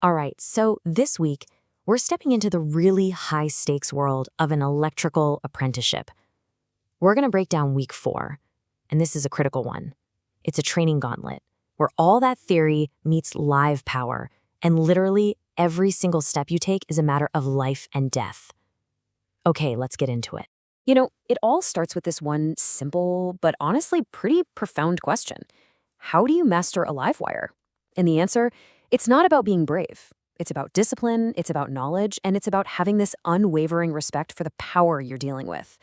All right, so this week, we're stepping into the really high stakes world of an electrical apprenticeship. We're going to break down week 4, and this is a critical one. It's a training gauntlet where all that theory meets live power, and literally every single step you take is a matter of life and death. Okay, let's get into it. It all starts with this one simple, but honestly pretty profound question. How do you master a live wire? And the answer, it's not about being brave. It's about discipline, it's about knowledge, and it's about having this unwavering respect for the power you're dealing with.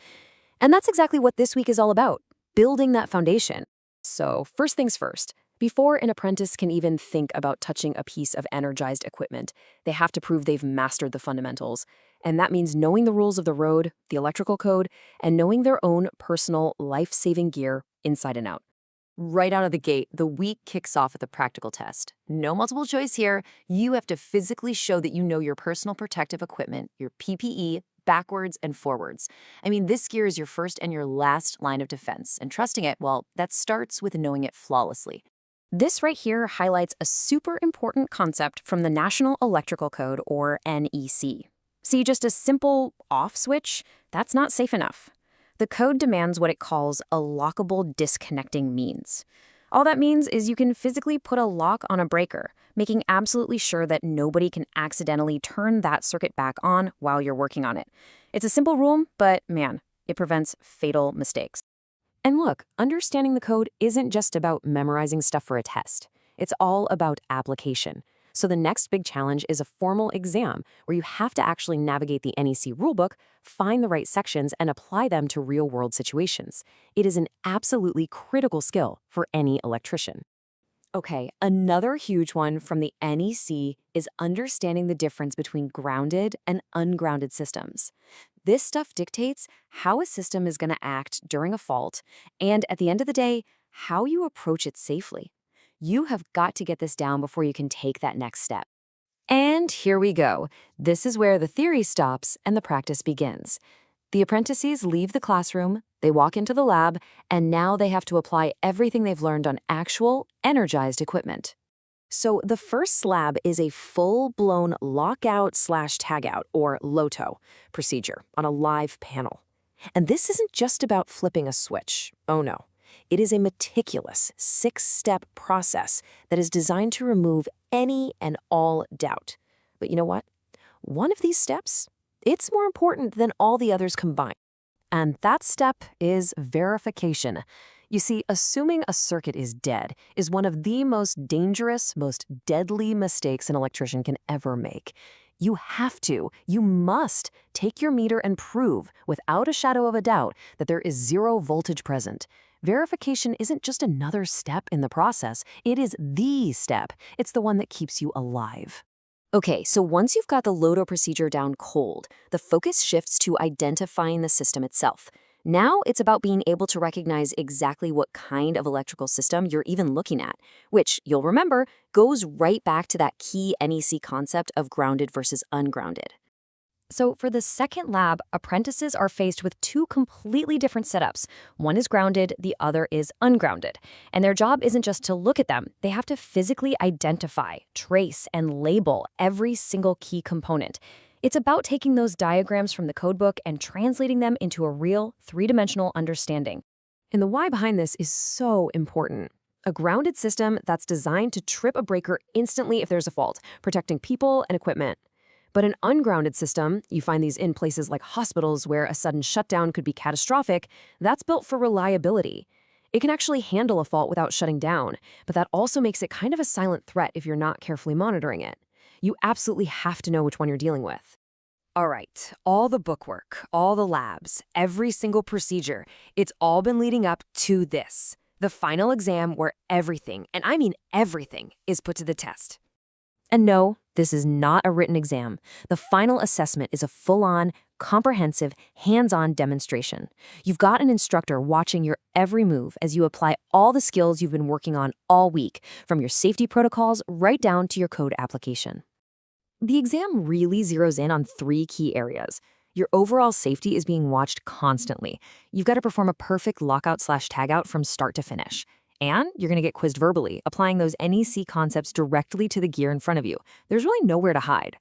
And that's exactly what this week is all about, building that foundation. So first things first, before an apprentice can even think about touching a piece of energized equipment, they have to prove they've mastered the fundamentals. And that means knowing the rules of the road, the electrical code, and knowing their own personal life-saving gear inside and out. Right out of the gate, the week kicks off with a practical test. No multiple choice here. You have to physically show that you know your personal protective equipment, your PPE, backwards and forwards. This gear is your first and your last line of defense, and trusting it, well, that starts with knowing it flawlessly. This right here highlights a super important concept from the National Electrical Code, or NEC. See, just a simple off switch, that's not safe enough. The code demands what it calls a lockable disconnecting means. All that means is you can physically put a lock on a breaker, making absolutely sure that nobody can accidentally turn that circuit back on while you're working on it. It's a simple rule, but man, it prevents fatal mistakes. And look, understanding the code isn't just about memorizing stuff for a test. It's all about application. So the next big challenge is a formal exam where you have to actually navigate the NEC rulebook, find the right sections, and apply them to real-world situations. It is an absolutely critical skill for any electrician. Okay, another huge one from the NEC is understanding the difference between grounded and ungrounded systems. This stuff dictates how a system is going to act during a fault, and at the end of the day, how you approach it safely. You have got to get this down before you can take that next step. And here we go. This is where the theory stops and the practice begins. The apprentices leave the classroom, they walk into the lab, and now they have to apply everything they've learned on actual, energized equipment. So the first lab is a full-blown lockout/tagout, or LOTO, procedure on a live panel. And this isn't just about flipping a switch. Oh no. It is a meticulous 6-step process that is designed to remove any and all doubt. But you know what? One of these steps, it's more important than all the others combined. And that step is verification. You see, assuming a circuit is dead is one of the most dangerous, most deadly mistakes an electrician can ever make. You must take your meter and prove, without a shadow of a doubt, that there is 0 voltage present. Verification isn't just another step in the process, it is the step. It's the one that keeps you alive. Okay, so once you've got the LOTO procedure down cold, the focus shifts to identifying the system itself. Now it's about being able to recognize exactly what kind of electrical system you're even looking at, which, you'll remember, goes right back to that key NEC concept of grounded versus ungrounded. So for the second lab, apprentices are faced with 2 completely different setups. One is grounded, the other is ungrounded. And their job isn't just to look at them. They have to physically identify, trace, and label every single key component. It's about taking those diagrams from the codebook and translating them into a real 3-dimensional understanding. And the why behind this is so important. A grounded system that's designed to trip a breaker instantly if there's a fault, protecting people and equipment. But an ungrounded system, you find these in places like hospitals where a sudden shutdown could be catastrophic, that's built for reliability. It can actually handle a fault without shutting down, but that also makes it kind of a silent threat if you're not carefully monitoring it. You absolutely have to know which one you're dealing with. All right, all the bookwork, all the labs, every single procedure, it's all been leading up to this, the final exam where everything, and I mean everything, is put to the test. And no, this is not a written exam. The final assessment is a full-on, comprehensive, hands-on demonstration. You've got an instructor watching your every move as you apply all the skills you've been working on all week, from your safety protocols right down to your code application. The exam really zeroes in on 3 key areas. Your overall safety is being watched constantly. You've got to perform a perfect lockout/tagout from start to finish. And you're going to get quizzed verbally, applying those NEC concepts directly to the gear in front of you. There's really nowhere to hide.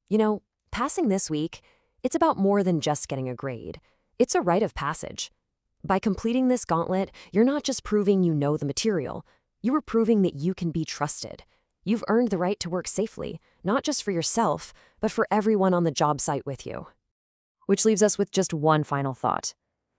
You know, passing this week, it's about more than just getting a grade. It's a rite of passage. By completing this gauntlet, you're not just proving you know the material, you are proving that you can be trusted. You've earned the right to work safely, not just for yourself, but for everyone on the job site with you. Which leaves us with just one final thought.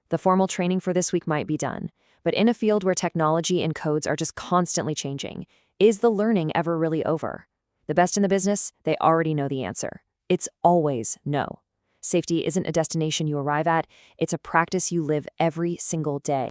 The formal training for this week might be done, but in a field where technology and codes are just constantly changing, is the learning ever really over? The best in the business, they already know the answer. It's always no. Safety isn't a destination you arrive at, it's a practice you live every single day.